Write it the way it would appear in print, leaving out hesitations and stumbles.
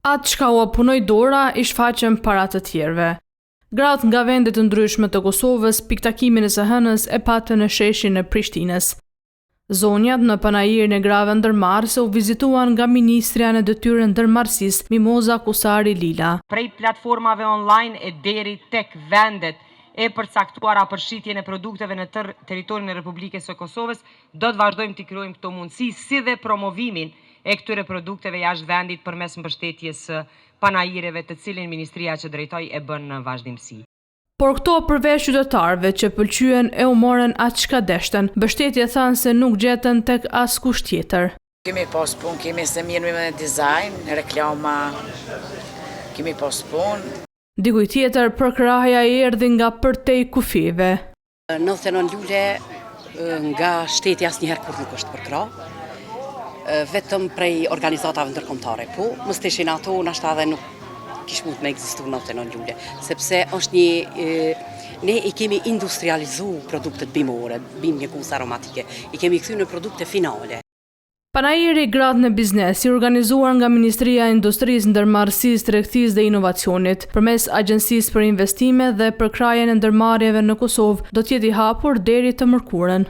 Atë çka u punoi dora i shfaqen para të tjerëve. Gratë nga vende të ndryshme të Kosovës piktakimin e së hënës e patën në sheshin e Prishtinës. Zonjat në panajirin e grave ndërmarrëse u vizituan nga Ministrja në detyrë ndërmarrësisë Mimoza Kusari Lila. Prej platformave online e deri tek vendet e përcaktuara për shitjen e produkteve në tërë territorin e Republikës së Kosovës, do të vazhdojmë të krijojmë këto mundësi si dhe promovimin e këtyre produkteve jashtë vendit përmes mbështetjes së panajireve të cilin Ministria që drejtoj e bën në vazhdimsi. Por këto përveç qytetarëve që pëlqyen e u morën atë çka deshten, mbështetje thanë se nuk gjetën tek askush tjetër. Kemi pas punë, kemi se mirë me dizajn, reklama, kemi pas punë. Dikuj tjetër përkrahja i erdhi nga përtej kufive. 99 lule nga shteti asnjëherë kur nuk është përkrah. Vetëm prej organizatave ndërkombëtare. Po, mos të ishin ato, nashta edhe nuk kish mund me ekzistu 99 lule, sepse është ne i kemi industrializuar produktet bimore, bimë mjekuese aromatike, i kemi kthyr në produkte finale. Panajiri Gratë në Biznes i organizuar nga Ministria e Industrisë, Ndërmarrësisë, Tregtisë dhe Inovacionit përmes Agjencisë për Investime dhe përkrahjen e ndërmarrjeve në Kosovë do të jetë i hapur deri të mërkurën.